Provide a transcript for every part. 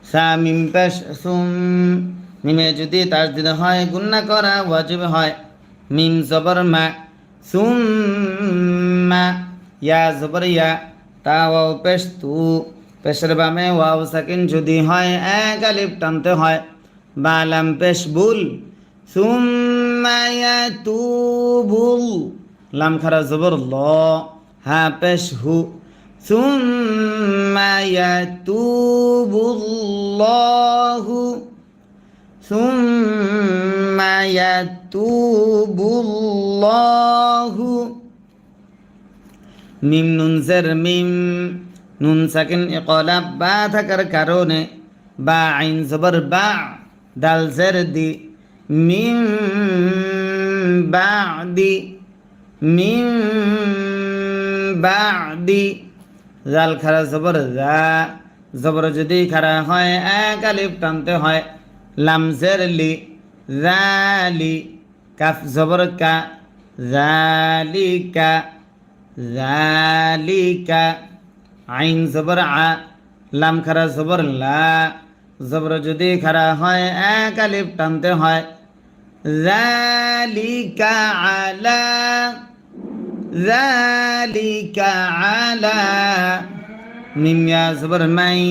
সা মিম পেশ সুম মিমে যদি তাসদিদ হয় গুন্না করা ওয়াজিব হয় মিম জবর মা সুম্মা ইয়া জবর ইয়া তা ওয়াও পেশ তু পেশের বামে ওয়াও সাকিন যদি হয় এক আলিফ টানতে হয় বা লাম পেশ বুল সুম্মা ইয়াতুবুল লাম খারা জবর ল হা পেশ হু সুম্মা ইয়াতুবুল্লাহু সুম্মা ইয়াতুবুল্লাহু মিম নুন জের মিম নুন সাকিন ইকলাব বা থাকার কারণে বা আইন জবর বা দাল জের দি মিম বাদি মিম বাদি জাল খারা জবর জা জবর যদি খারা হয় এক আলিফ টানতে হয় লাম জের লি জালি কাফ জবর কা জালিকা জালিকা আইন জবর আ লাম খারা জবর লা জবর যদি খারা হয় এক আলিফ টানতে হয় জালিকা আলা জালিকা আলা মিম ইয়া জবর মাই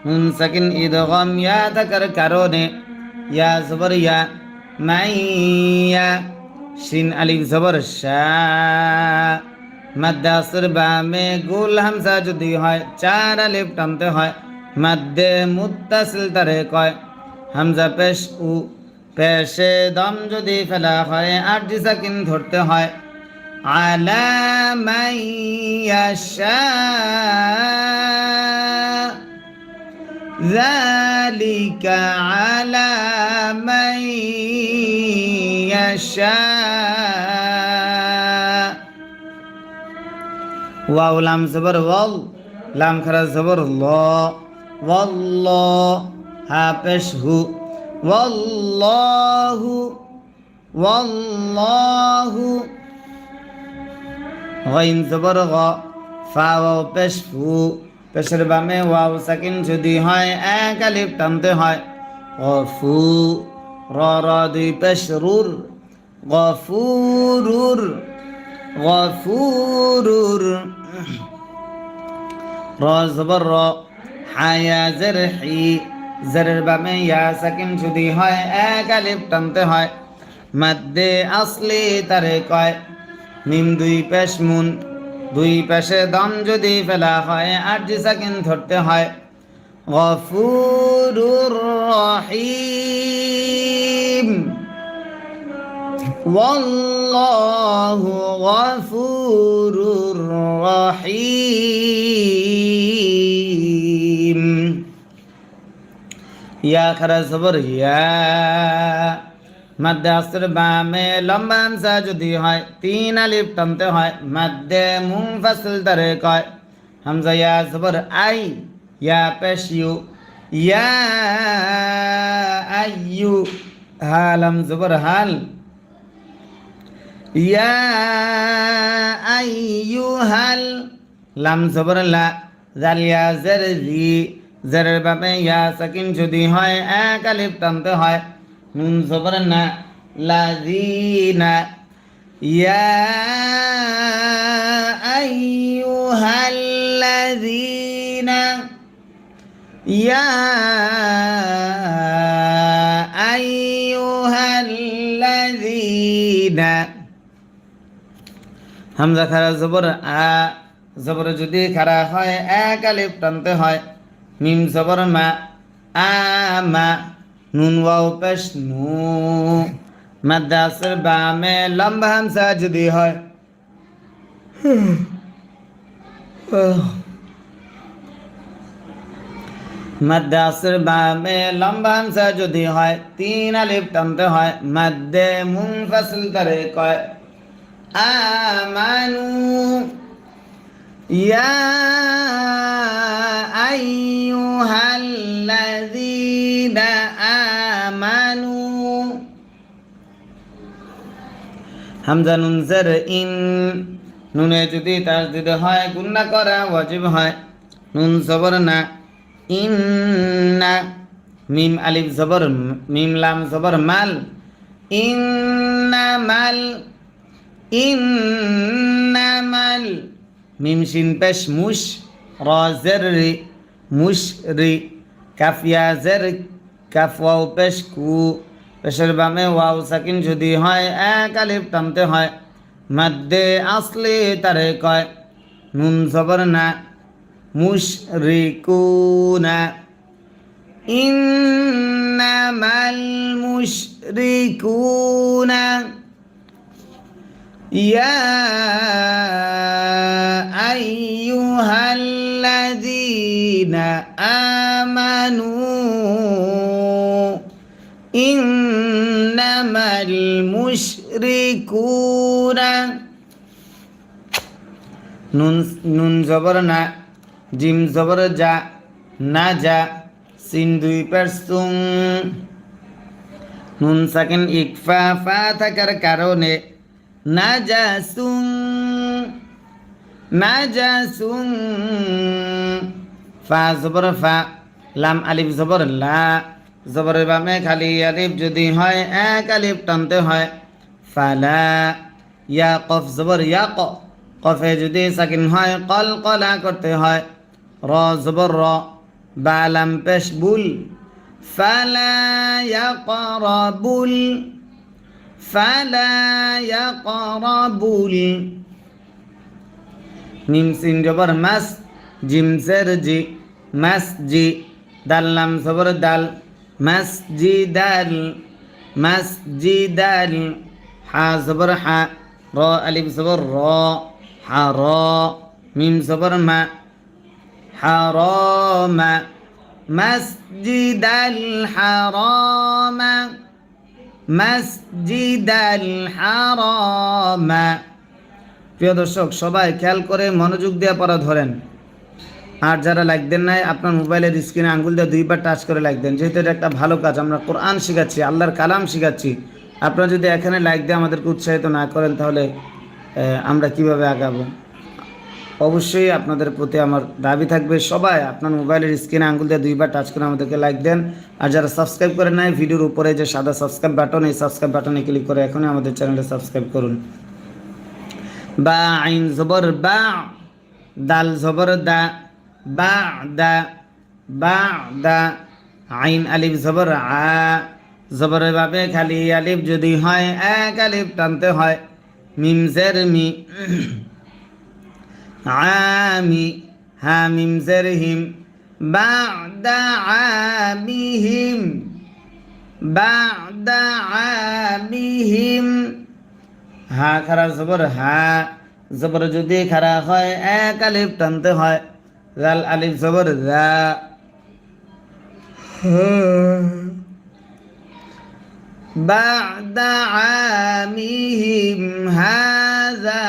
নুন সাকিন ইদগাম ইয়া থাকার কারণে ইয়া জবর ইয়া মাইয়া শিন আলিফ জবর শা মাদ্দে আসর বামে গোল হামজা যদি হয় চার আলিফ টানতে হয় মাদ্দে মুত্তাসিল তারে কয় হামজা পেশ উ পেশে দম যদি ফেলা হয় আরজি সাকিন ধরতে হয় আলা মাইয়াশা যালিকা আলা মাইয়াশা ওয়াও লাম জবর ওয়াল লাম খারা জবর ল ওয়াল্ল হা পেশ হু ওয়াল্লাহু ওয়াল্লাহু গাইন জবর গ ফা ওয়াও পেশ ফু পেশের বামে ওয়াও সাকিন যদি হয় এক আলিফ টানতে হয় গফু র র দুই পেশ রুর গফুরুর গফুরুর র জবর র হায়া জের হি জেরের বামে ইয়া সাকিন যদি হয় এক আলিফ টানতে হয় মাদ্দে আসলি তারে কয় মিম দুই পেশ মুন দুই পেশে দম যদি ফেলা হয় আরজি সাকিন ধরতে হয় গফুরুর রহিম ওয়াল্লাহু গফুরুর রহিম ইয়া খারা জবর ইয়া মাদ্দে আসর বামে লম্বা হামজা যদি হয় তিন আলিফ টানতে হয় মাদ্দে মুনফাসিল তারে কয় হামজা ইয়া জবর আই ইয়া পেশ ইউ ইয়া আইয়ু হালাম জবর হাল ইয়া আইয়ুহাল লাম জবর লা জাল ইয়া জের জি জেরের বামে ইয়া সাকিন যদি হয় এক আলিফ টানতে হয় নুন জবর না লাযিনা ইয়া আইয়ুহাল্লাযিনা ইয়া আইয়ুহাল্লাযিনা হামজা খারা জবর আ জবর যদি খারা হয় এক আলিফ টানতে হয় মিম জবর মা আমা নুন ওয়াও পেশ নু মাদ্দে আসর বামে লম্বা হামজা যদি হয় মাদ্দে আসর বামে লম্বা হামজা যদি হয় তিন আলিফ টানতে হয় মাদ্দে মুনফাসিল তারে কয় আমানু ইয়া আইয়ুহাল্লাযীনা আমানু হামজা নুন জের ইন নুনে যদি তাসদিদ হয় গুন্না করা ওয়াজিব হয় নুন জবর না ইন্না মিম আলিফ জবর মিম লাম জবর মাল ইন্নামাল ইন্নামাল মিম শিন পেশ মুশ র জের রি মুশ রি কাফ ইয়া জের কাফ ওয়াও পেশ কু পেশের বামে ওয়াও সাকিন যদি হয় এক আলিফ টানতে হয় মাদ্দে আসলি তারে কয় নুন জবর না মুশরিকুনা ইন্নামাল মুশরিকুনা ইয়া আইয়ুহাল্লাযীনা আমানু ইন্নামাল মুশরিকুনা নুন জবর না জিম জবর যা না যা সিন দুই পেশ সুং নুন সাকিন ইকফা ফা থাকার কারণে না যা সুং ফা জবর ফা লাম আলিফ জবর লা জবরের বামে খালি আলিফ যদি হয় এক আলিফ টানতে হয় ফালা ইয়া কফ জবর ইয়া কফে যদি সাকিন হয় কল কলা করতে হয় র জবর র বা লাম পেশ বুল ফালা ইয়াকরাবুল মিম সিন জবর মাস জিম জের জি মাস জি দাল লাম জবর দাল masjidan ha জবর হা র আলিফ জবর র হা র মিম জবর মা হারামা masjidal হারামা প্রিয় দর্শক সবাই খেয়াল করে মনোযোগ দিয়ে পড়া ধরেন আর যারা লাইক দেন নাই আপনার মোবাইলের স্ক্রিনে আঙ্গুল দিয়ে দুইবার টাচ করে লাইক দেন যেহেতু এটা একটা ভালো কাজ আমরা কোরআন শেখাচ্ছি আল্লাহর কালাম শেখাচ্ছি আপনারা যদি এখানে লাইক দিয়ে আমাদেরকে উৎসাহিত না করেন তাহলে আমরা কিভাবে আগাবো অবশ্যই আপনাদের প্রতি আমার দাবি থাকবে সবাই আপনার মোবাইলের স্ক্রিনে আঙ্গুল দিয়ে দুইবার টাচ করে আমাদেরকে লাইক দেন আর যারা সাবস্ক্রাইব করেন নাই ভিডিওর উপরে যে সাদা সাবস্ক্রাইব বাটন এই সাবস্ক্রাইব বাটনে ক্লিক করে এখনই আমাদের চ্যানেলে সাবস্ক্রাইব করুন বা আইন জবর বা দাল জবর দা বা'দা আইন আলিফ জবর আ জবরের ভাবে খালি আলিফ যদি হয় এক আলিফ টানতে হয় মিম জের মি আমি হা মিম জের হিম বা'দা আমিহিম হা খারা জবর হা জবর যদি খারা হয় এক আলিফ টানতে হয় জাল আলিফ জবর যা বা'দা আমিহিম হাযা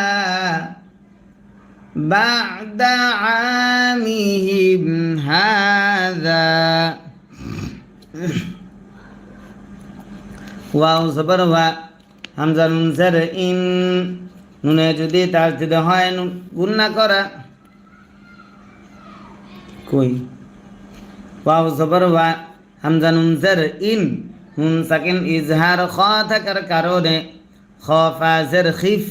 বা'দা আমিহিম হাযা ওয়াও জবর ওয়া হামজা নুন জের ইন নুনে যদি তাসদীদ হয় গুণনা করা কই ওয়াও জবর ওয়া হামজা নুন জের ইন নুন সাকিন ইজহার খ থাকার কারণে খ ফা জের খিফ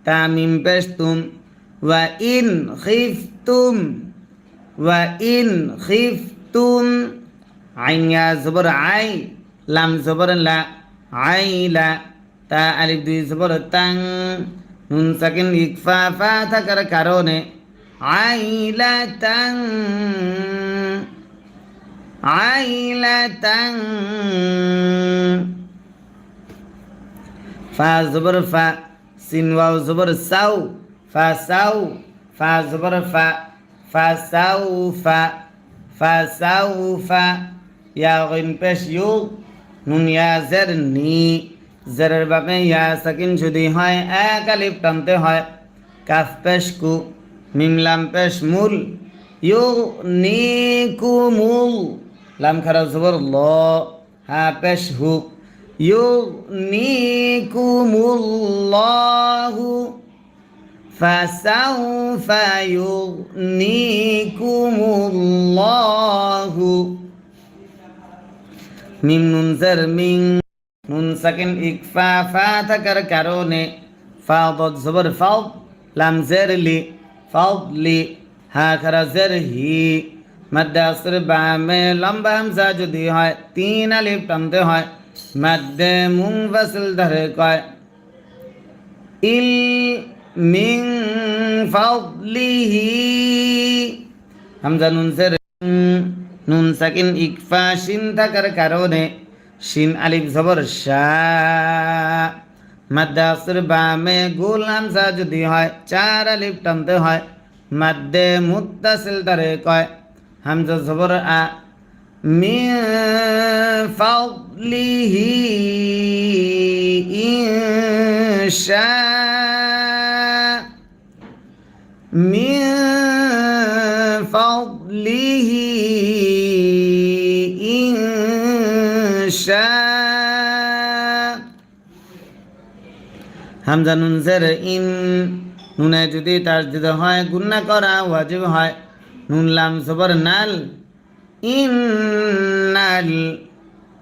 তা মিম পেশ তুম ওয়া ইন খিফতুম আইন ইয়া জবর আই লাম জবর লা আইলা তা আলিফ দুই জবর তাং নুন সাকিন ইকফা ফা থাকার কারণে আইলাতাং ফা জবর ফা সিন ওয়াও জবর সাউ ফা সাউ ফা জবর ফা ফা সাউফা ইয়া গইন পেশ ইউ নুন ইয়া জের নি জেরের বামে ইয়া সাকিন যদি হয় এক আলিফ টানতে হয় কাফ পেশ কু মিম লাম পেশ মুল ইউনিকুমুল লাম খারা জবর ল হা পেশ হু ইউনিকুমুল্লাহু ফাসাউফা ইউনিকুমুল্লাহু মিম নুন জের মিং, নুন সাকিন ইকফা ফা থাকার কারণে ফা দদ জবর ফাও, লাম জের লি ফাউলি, হা খারা জের হি, মাদ্দে আসর বামে লম্বা হামজা যদি হয় 3 আলিফ টানতে হয়, মাদ্দে মুনফাসিল ধরে কয় ইল মিন ফাদলিহি, হামজা নুন জের নুন সাকিন ইকফা শিন থাকার কারণে শিন আলিফ জবর শা, মাদ্দে আসর বামে গোল হামজা যদি হয় 4 আলিফ টানতে হয়, মাদ্দে মুত্তাসিল ধরে কয় হামজা জবর আ, মিন ফাদলিহি ইনশা, মিন ফাদলিহি ইনশা, হামজা নুন জের ইন, নুনে যদি তাসদিদ হয় গুন্না করা ওয়াজিব হয়, নুন লাম জবর নাল ইন্নাল,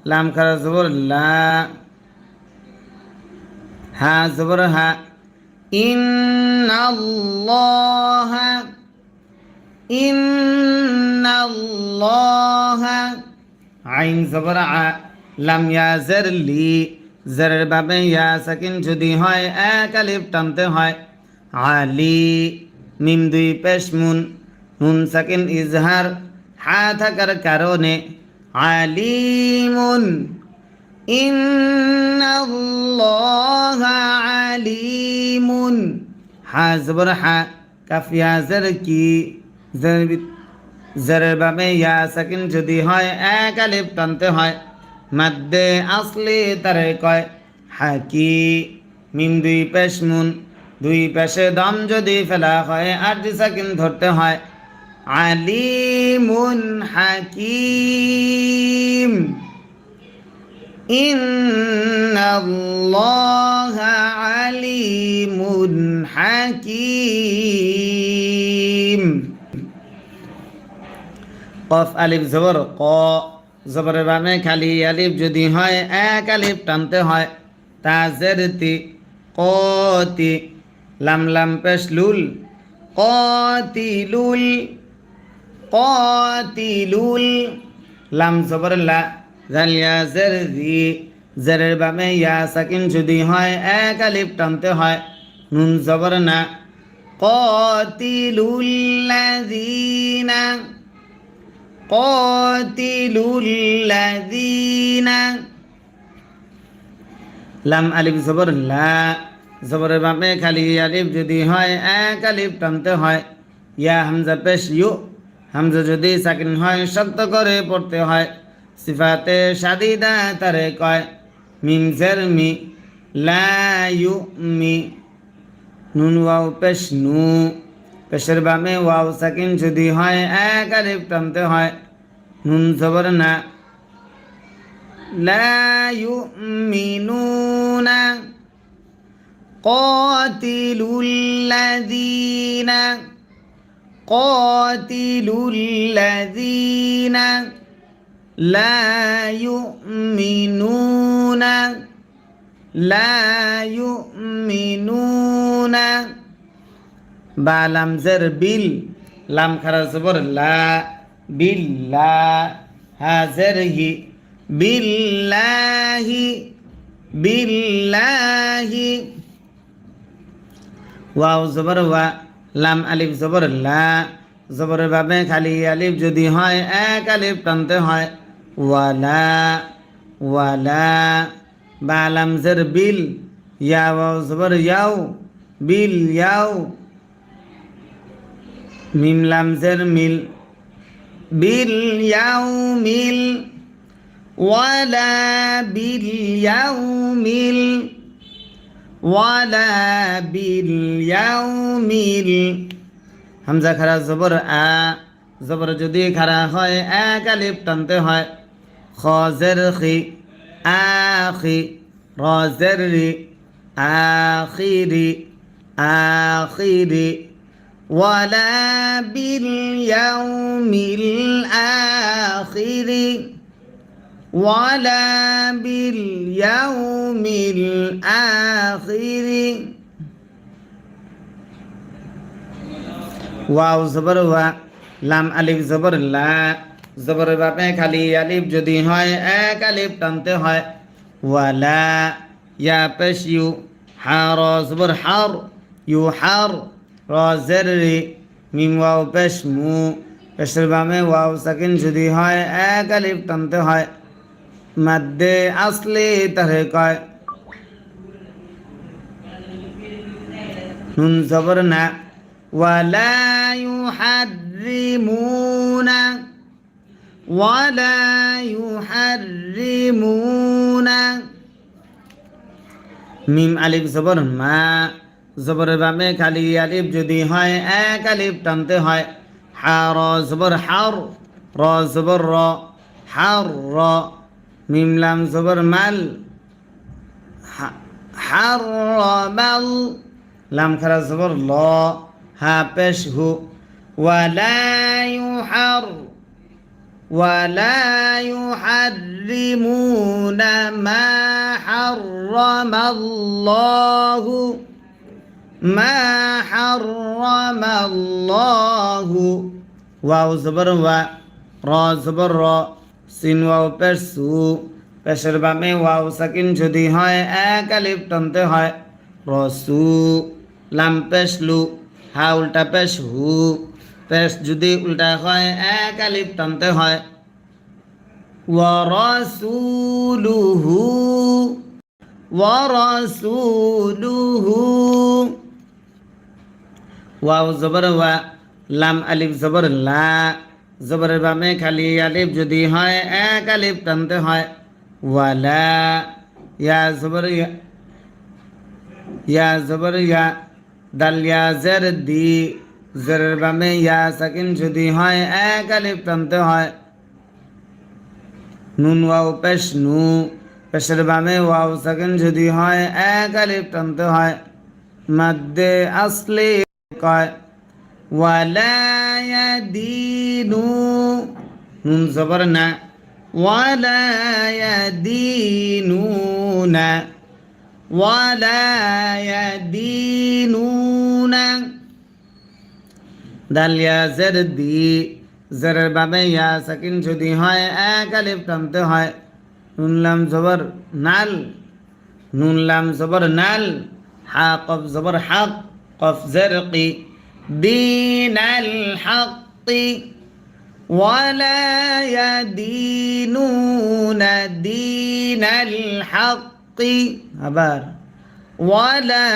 লাম খারা জবর লা, হা জবর হা ইন্নাল্লাহা, ইন্নাল্লাহা, আইন জবর আ, লাম ইয়া জের লি, জেরের বাবে ইয়া সাকিন যদি হয় 1 আলিফ টানতে হয়, আলি, মিম দুই পেশ মুন, নুন সাকিন ইজহার হা থাকার কারণে আলিমুন, ইন্নাল্লাহা আলিমুন, হা জবর হা, কাফ ইয়া জের কি, জেরের বাবে ইয়া সাকিন যদি হয় 1 আলিফ টানতে হয়, মাদ্দে আসলি তারে কয় হাকি, মিম দুই পেশ মুন, দুই পেশে দম যদি ফেলা হয় আর দুই সাকিন ধরতে হয়, আলিমুন হাকিম, ইন্নাল্লাহা আলিমুন হাকিম। কফ আলিফ জবর ক, জবরের বামে খালি আলিফ যদি হয় 1 আলিফ টানতে হয়, তা জের তি কতি, লাম লাম পেশ লুল কতিলুল, কতিলুল, লাম জবর লা, জালিয়া জের জি, জেরের বামে ইয়া সাকিন যদি হয় 1 আলিফ টানতে হয়, নুন জবর না, কতিলুল্লাযীনা, কতিলুল্লাযীনা, লাম আলিফ জবর লা, জবরের বামে খালি আলিফ যদি হয় 1 আলিফ টানতে হয়, ইয়া হামজা পেশ ইউ, হামজা যদি সাকিন হয় শক্ত করে পড়তে হয়, সিফাতে শাদিদা তারে কয় মিম জের মি, লা ইউমি, নুন ওয়াও পেশ নু, পেশের বামে ওয়াও সাকিন যদি হয় 1 আলিফ টানতে হয়, নুন জবর না, লা ইউমিনুনা, قاتلুল্লাযীনা, قاتلুল্লাযীনা লা ইউমিনুনা, লা ইউমিনুনা, বা লাম জের বিল, লাম খারা জবর লা, বিল্লা, হা জের হি, বিল্লাহি, বিল্লাহি, ওয়াও জবর ওয়া, লাম আলিফ জবর লা, জবরের বাবে খালি আলিফ যদি হয় 1 আলিফ টানতে হয়, ওয়ালা, ওয়ালা, বা লাম জের বিল, ইয়া ওয়াও জবর ইয়াও, বিল ইয়াও, মিম লাম জের মিল, বিল ইয়াও মিল, ওয়ালা বিল ইয়াও মিল, ওয়ালা বিল ইয়াও মিল, হামজা খারা জবর আ, জবর যদি খারা হয় 1 আলিফ টানতে হয়, খ জের খি, আখি, র জের রি, আখিরি, আখিরি, ওয়ালা বিল ইয়াউমিল আখিরি, ولا باليوم الآخر ওয়াও জবর ওয়া লাম আলিফ জবর লা জবর বাপে খালি আলিফ যদি হয় এক আলিফ টানতে হয় ওয়ালা ইয়া পেশ ইউ হা র জবর হার ইউ হার র জের রি মিম ওয়াও পেশ মু পেশের বামে ওয়াও সাকিন যদি হয় এক আলিফ টানতে হয় মাদ্দে আসলি তারে কয় নুন জবর না ولا يحرمون ولا يحرمون মিম আলিফ জবর মা জবরের বামে খালি আলিফ যদি হয় এক আলিফ টানতে হয় হা র জবর হার র জবর র হার র মিম লাম জবর মাল হার মাল লাম খারা জবর ল হা পেশ হু ওয়ালা ইউহাররিমুনা মা হাররামাল্লাহু ওয়াও জবর ওয়া র জবর র সিন ওয়াও পেশ সু পেশের বামে ওয়াও সাকিন যদি হয় এক আলিফ টানতে হয় রসু লাম পেশ লু হা উল্টা পেশ হু পেশ যদি উল্টা হয় এক আলিফ টানতে হয় ওয়ারাসূলুহু ওয়াও জবর ওয়া লাম আলিফ জবর লা জবরের বামে খালি আলিফ যদি হয় এক আলিফ টানতে হয় ওয়ালা ইয়া জবর ইয়া জবর ইয়া দাল ইয়া জের দি জেরের বামে ইয়া সাকিন যদি হয় এক আলিফ টানতে হয় নুন ওয়াও পেশ নু পেশের বামে ওয়াও সাকিন যদি হয় এক আলিফ টানতে হয় মাদ্দে আসলি কয় ওয়ালা ইয়াদিনু নুন জবর না ওয়ালা ইয়াদিনুনা ولا يدينون দাল ইয়া জের দি জেরের বামে ইয়া সাকিন যদি হয় এক আলিফ টানতে হয় নুন লাম জবর নাল নুন লাম জবর নাল হা কফ জবর হক কফ জের কি দীনাল হক্কি ولا يدينون دين الحق আবার ولا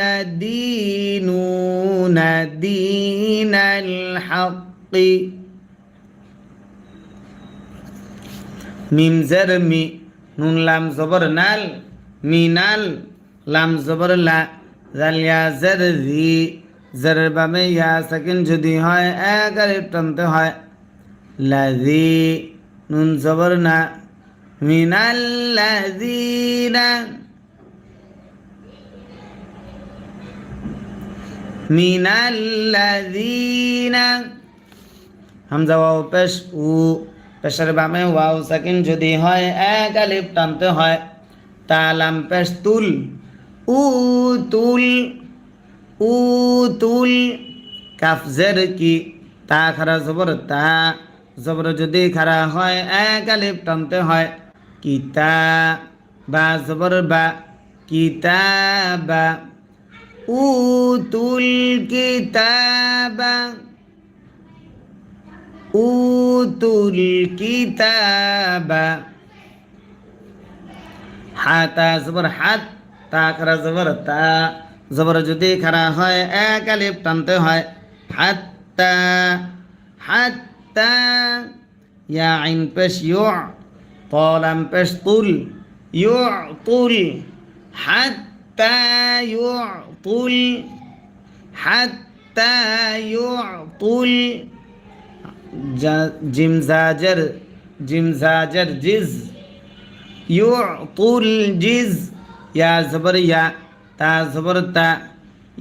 يدينون دين الحق মিম জের মি নুন লাম জবর নাল মিনাল লাম জবর লা জাল ইয়া জের জি জেরের বামে ইয়া সাকিন যদি হয় এক আলিফ টানতে হয় লাযী নুন জবর না মিনাল্লাযীনা মিনাল্লাযীনা হামজা ওয়াও পেশ উ পেশের বামে ওয়াও সাকিন যদি হয় এক আলিফ টানতে হয় তা লাম পেশ তুল তুল কাফ জের কি তা খারা জবর তা জবর যদি খারা হয় এক আলিফ টানতে হয় কিতা বা জবর বা কিতাবা উতুল কিতাবা হাতা জবর হাত তা খারা জবর তা জবর যদি খারা হয় এক আলিফ টানতে হয় হাত্তা ইয়া আইন পেশ ইউ طالم পেশ তুল يعطل حتى يعطل জিম জাজর জিজ يعطل জিজ ইয়া জবর ইয়া তা জবর তা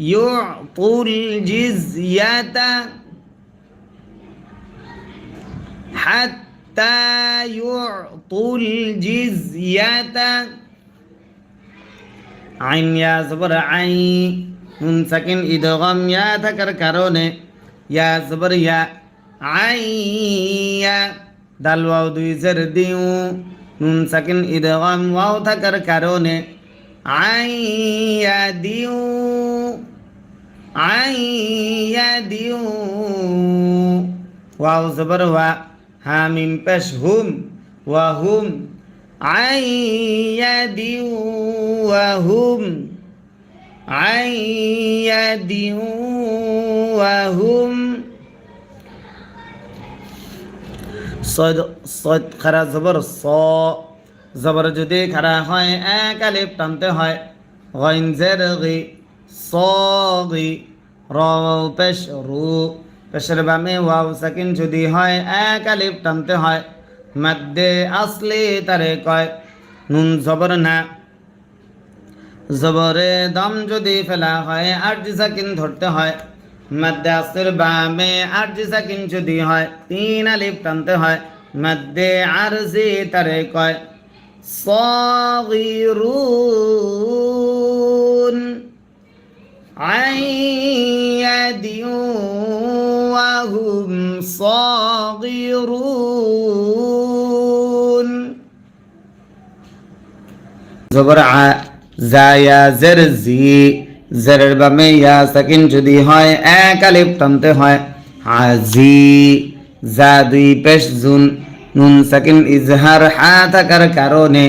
يعطل জিজিয়াতা حتى হাত্তা ইউতুল জিজিয়াতা আইন ইয়া জবর আই নুন সাকিন ইদগাম ইয়া থাকার কারণে ইয়া জবর ইয়া আইয়া দাল ওয়াও দুই জের দিউ নুন সাকিন ইদগাম ওয়াও থাকার কারণে আইয়া দিউ আইয়া দিউ ওয়াও জবর ওয়া হা মিম পেশ হুম ওয়া হুম আইয়া দিউ ওয়া হুম আইয়া দিউ ওয়া হুম صد صد খারা জবর স জবর যদি খারা হয় এক আলিফ টানতে হয় গাইন জের গি সগি র পেশ রু পেশের বামে ওয়াও সাকিন যদি হয় এক আলিফ টানতে হয় মধ্যে আসলে তারে কয় নুন জবর না জবরে দম যদি ফেলা হয় আরজি সাকিন ধরতে হয় মধ্যে আসলের বামে আরজি সাকিন যদি হয় তিন আলিফ টানতে হয় মধ্যে আরজি তারে কয় صاغرون عيدوا وهم صاغرون জবর আ জায়া জের জি জেরের বামে ইয়া সাকিন যদি হয় এক আলিফ টানতে হয় আজি জা দুই পেশ জুন নুন সাকিন ইজহার হা থাকার কারণে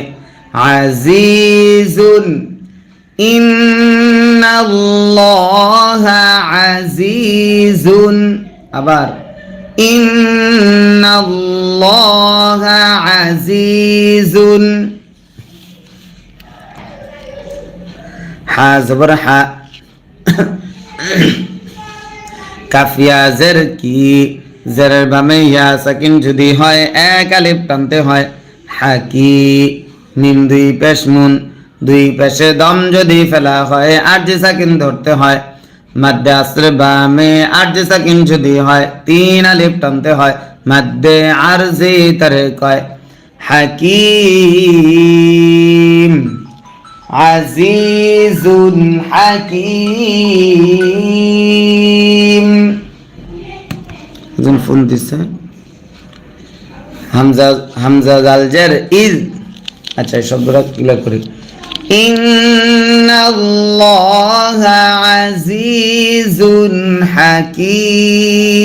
আজিজুন ইন্নাল্লাহা আজিজুন আবার ইন্নাল্লাহা আজিজুন হা জবর হা কাফিয়া জের কি জেরের বামে ইয়া সাকিন যদি হয় এক আলিফ টানতে হয় হাকি মিম দুই পেশ মুন দুই পেশে দম যদি ফেলা হয় আরজি সাকিন ধরতে হয় মধ্যে আসরে বামে আরজি সাকিন যদি হয় তিন আলিফ টানতে হয় মধ্যে আরজি তারে কয় হাকিম আজিজুন হাকিম একজন ফোন দিচ্ছে হামজা জালজের ইজ আচ্ছা এই শব্দটা ক্লিয়ার করি ইন্নাল্লাহা আজিজুন হাকিম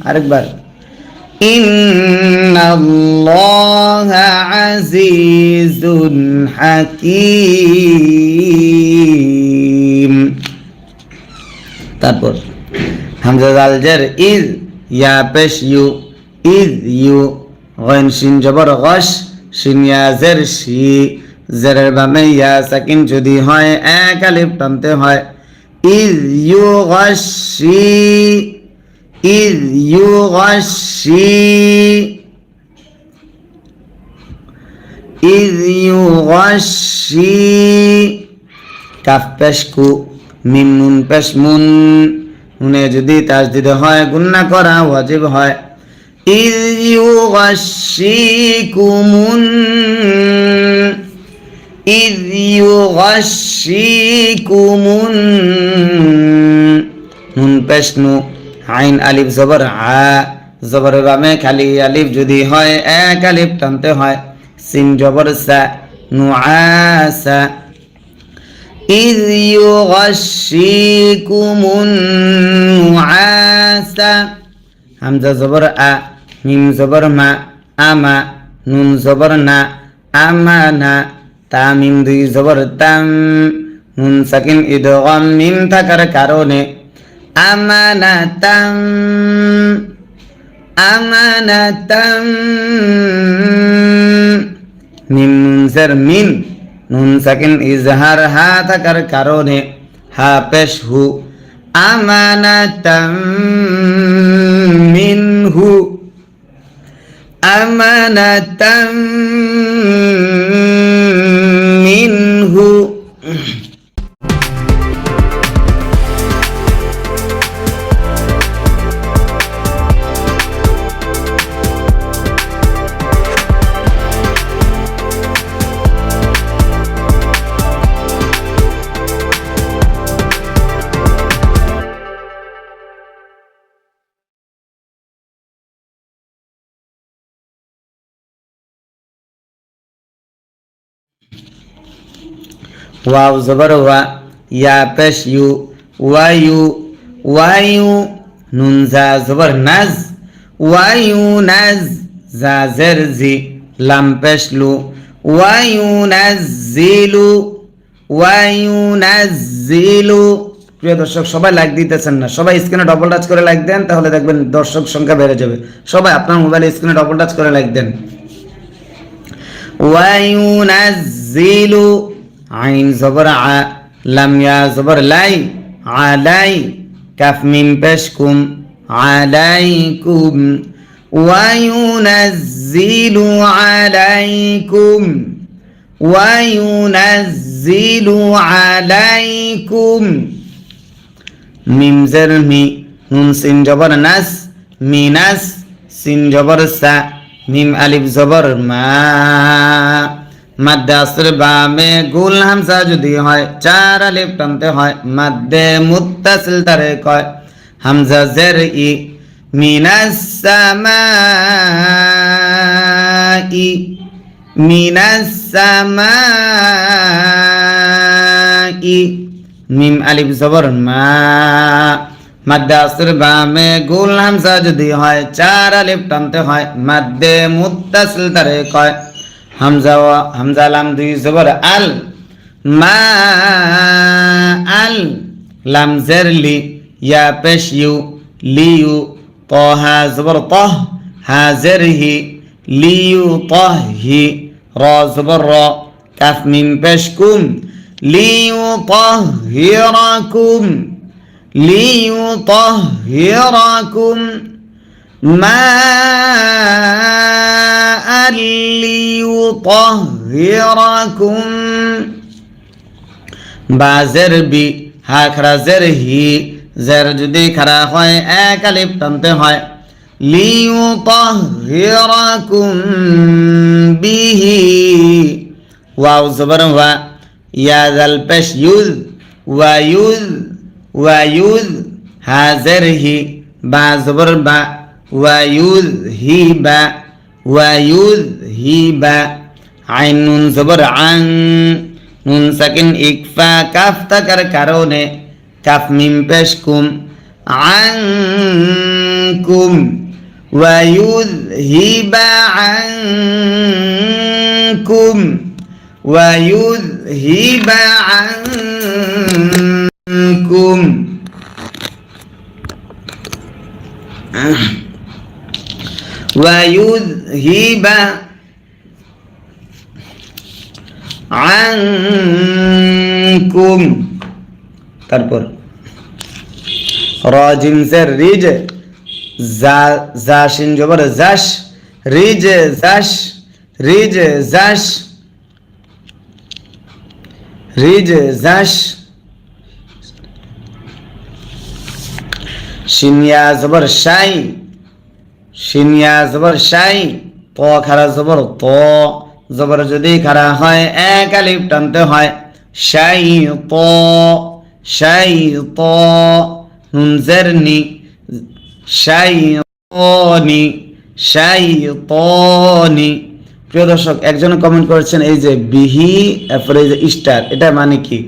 আরেকবার ইন্নাল্লাহা আজিজুন হাকিম তারপর হামজা জালজের ইজ ইয়া পেশ ইউ ইজ ইউ গইন শিন জবর গশ শিন ইয়া জের শি জেরের বামে ইয়া সাকিন যদি হয় এক আলিফ টানতে হয় ইজ ইউ গশি ইজ ইউ গশি ইজ ইউ গশি কাফ পেশ কু মিম নুন পেশ মুন নুনে যদি তাসদিদ হয় গুন্না করা ওয়াজিব হয় ইজ ইউগাশশিকুমুন ইজ ইউগাশশিকুমুন নুন পেশ নু আইন আলিফ জবর আ জবর বামে খালি আলিফ যদি হয় এক আলিফ টানতে হয় সিন জবর সা নুআসা إذ يغشيكم النعاس همزة زبر أ ميم زبر ما أما نون زبر نا أمانا تا ميم দুই زبر تم নুন সাকিন ইদগাম মিম থাকার কারণে আমানাতাম আমানাতাম মিম নুন জের মিন নুন সাকিন ইজহার হা থাকার কারণে হা পেশ হু আমানাতাম মিনহু আমানাতাম মিনহু ওয়াও জবর ওয়া, ইয়া পেশ ইউ, ওয়ায়ু, ওয়ায়ু, নুন জা জবর নাজ, ওয়ায়ু নাজ, জা জের জি, লাম পেশ লু, ওয়ায়ু নাজিলু, ওয়ায়ু নাজিলু। প্রিয় দর্শক, সবাই লাইক দিতেছেন না, সবাই স্ক্রিনে ডবল টাচ করে লাইক দেন, তাহলে দেখবেন দর্শক সংখ্যা বেড়ে যাবে। সবাই আপনার মোবাইলে স্ক্রিনে ডবল টাচ করে লাইক দেন। ওয়ায়ুনাজ্জিলু, আইন জবর আ, লাম ইয়া জবর লাই, আলাই, কাফ মিম পেশ কুম, আলাইকুম, ওয়ায়ুনাজ্জিলু আলাইকুম, ওয়ায়ুনাজ্জিলু আলাইকুম। মিম জের মি, নুন সিন জবর নাস, মিনাস, সিন জবর সা, মিম আলিফ জবর মা। মাদ্দে আসর বামে গুল হামজা যদি হয়, চার আলিফ টানতে হয়, মাদ্দে মুত্তাসিল তারে কয় হামজা জের ই, মিনাস সামাই, মিনাস সামাই, মিম আলিফ জবর মা। মাদ্দে আসর বামে গুল হামজা যদি হয়, চার আলিফ টানতে হয়, মাদ্দে মুত্তাসিল তারে কয় হামজা ওয়া, হামজা লাম দুই জবর আল, মা আল, লাম জের লি, ইয়া পেশ ইউ, লিউ, তহা জবর তহ, হা জের হি, লিউ তহ হি, র জবর র, কাফ মিম পেশ কুম, লিউ তহ হিরাকুম, লিউ তহ হিরাকুম, মাআ লিইউতাহহিরাকুম। বা জের বি, হা খারা জের হি, জের যদি খারা হয় এক আলিফ টানতে হয়, লিইউতাহহিরাকুম বিহি। ওয়াও জবর ওয়া, ইয়া জাল পেশ ইউজ, ওয়ায়ুজ, ওয়ায়ুজ, হা জের হি, বা জবর বা, ওয়ায়ুযহিবা, ওয়ায়ুযহিবা। আইন নুন জবর আন, নুন সাকিন ইকফা কাফ থাকার কারণে কাফ মিম পেশ কুম, আনকুম, ওয়ায়ুযহিবা আনকুম, ওয়ায়ুযহিবা আনকুম। ওয়ায়ুযহিবা আনকুম। তারপর র জিম জের রিজ, জা জা শিন জবর জাশ, রিজ জাশ, রিজ জাশ, রিজ জাশ। শিনিয়া জবর শাই, শিনিয়া জবর শাই, ত খারা জবর ত, জবর যদি খারা হয় এক আলিফ টানতে হয়, শাই ত, শাই ত, নুন জের নি, শাই নি, শাই নি। প্রিয় দর্শক, একজন কমেন্ট করেছেন এই যে বিহি, এরপরে এই যে স্টার, এটা মানে কি?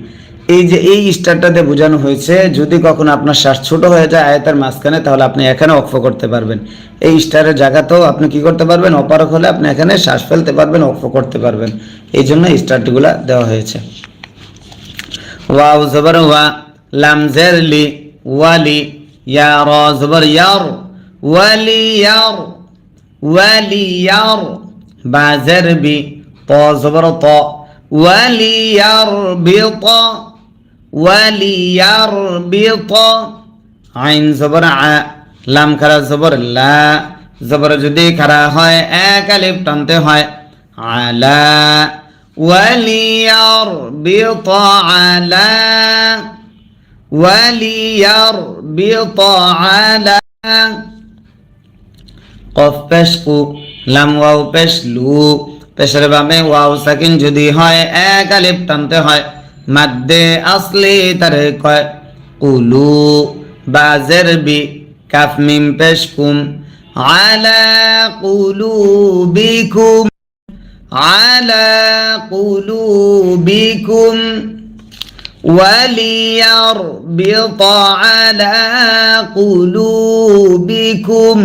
এই যে এই স্টারটাতে বোঝানো হয়েছে যদি কখনো আপনার শ্বাস ছোট হয়ে যায় আয়াতের মাঝখানে, তাহলে আপনি এখানে ওয়াকফ করতে পারবেন। এই স্টারের জায়গাতেও আপনি কি করতে পারবেন? অপারক হলে আপনি এখানে শ্বাস ফেলতে পারবেন, ওয়াকফ করতে পারবেন। এই জন্য স্টারটিগুলা দেওয়া হয়েছে। ওয়াও জবর ওয়া, লাম জের লি, ওয়ালি, ইয়া র জবর ইয়ার, ওয়ালিয়ার, ওয়ালিয়ার, বা জের বি, ত জবর ত, ওয়ালিয়ার বিত, ওয়ালিয়ার বিত। আইন জবর আ, লাম খারা জবর লা, জবর যদি খারা হয় এক আলিফ টানতে হয়, আলা, ওয়ালিয়ার বিত আলা, ওয়ালিয়ার বিত আলা। কফ পেশ কু, লাম ওয়াও পেশ লু, পেশের বামে ওয়াও সাকিন যদি হয় এক আলিফ টানতে হয়, মাদ্দে আসলি তারে কয় কুলু। বা জের বি, কাফ মিম পেশ কুম, আলা কুলুবিকুম, আলা কুলুবিকুম। وليربط على قلوبكم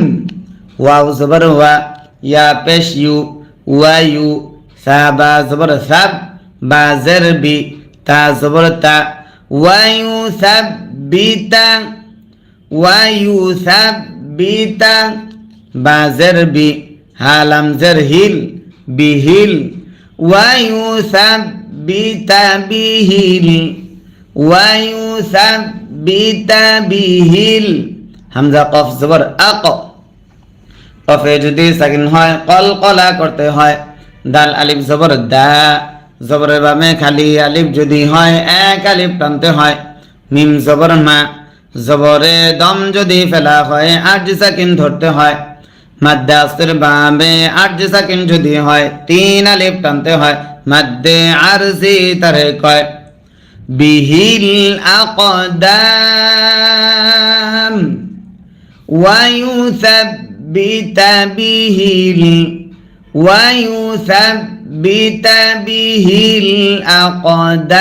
واو زبر وا يا পেশ ইউ ওয়ায়ু সা বা জবর সাব বা জের বি তা জবর তা ওয়ায়ু সাব্বিতা বা জের বি হালাম জের হিল বিহিল ওয়ায়ু সাব্বিতা বিহিল হামজা কফ জবর আক কফে যদি সাকিন হয় কলকলা করতে হয় দাল আলিফ জবর দা জবরের বামে খালি আলিফ যদি হয় এক আলিফ টানতে হয় মিম জবর মা জবরে দম যদি ফেলা হয় আট সাকিন ধরতে হয় মাদ্দে আসরের বামে আট সাকিন যদি হয় তিন আলিফ টানতে হয় মাদ্দে আরজি তারে কয় বিহিল আকদাম ويثبت به الأقدام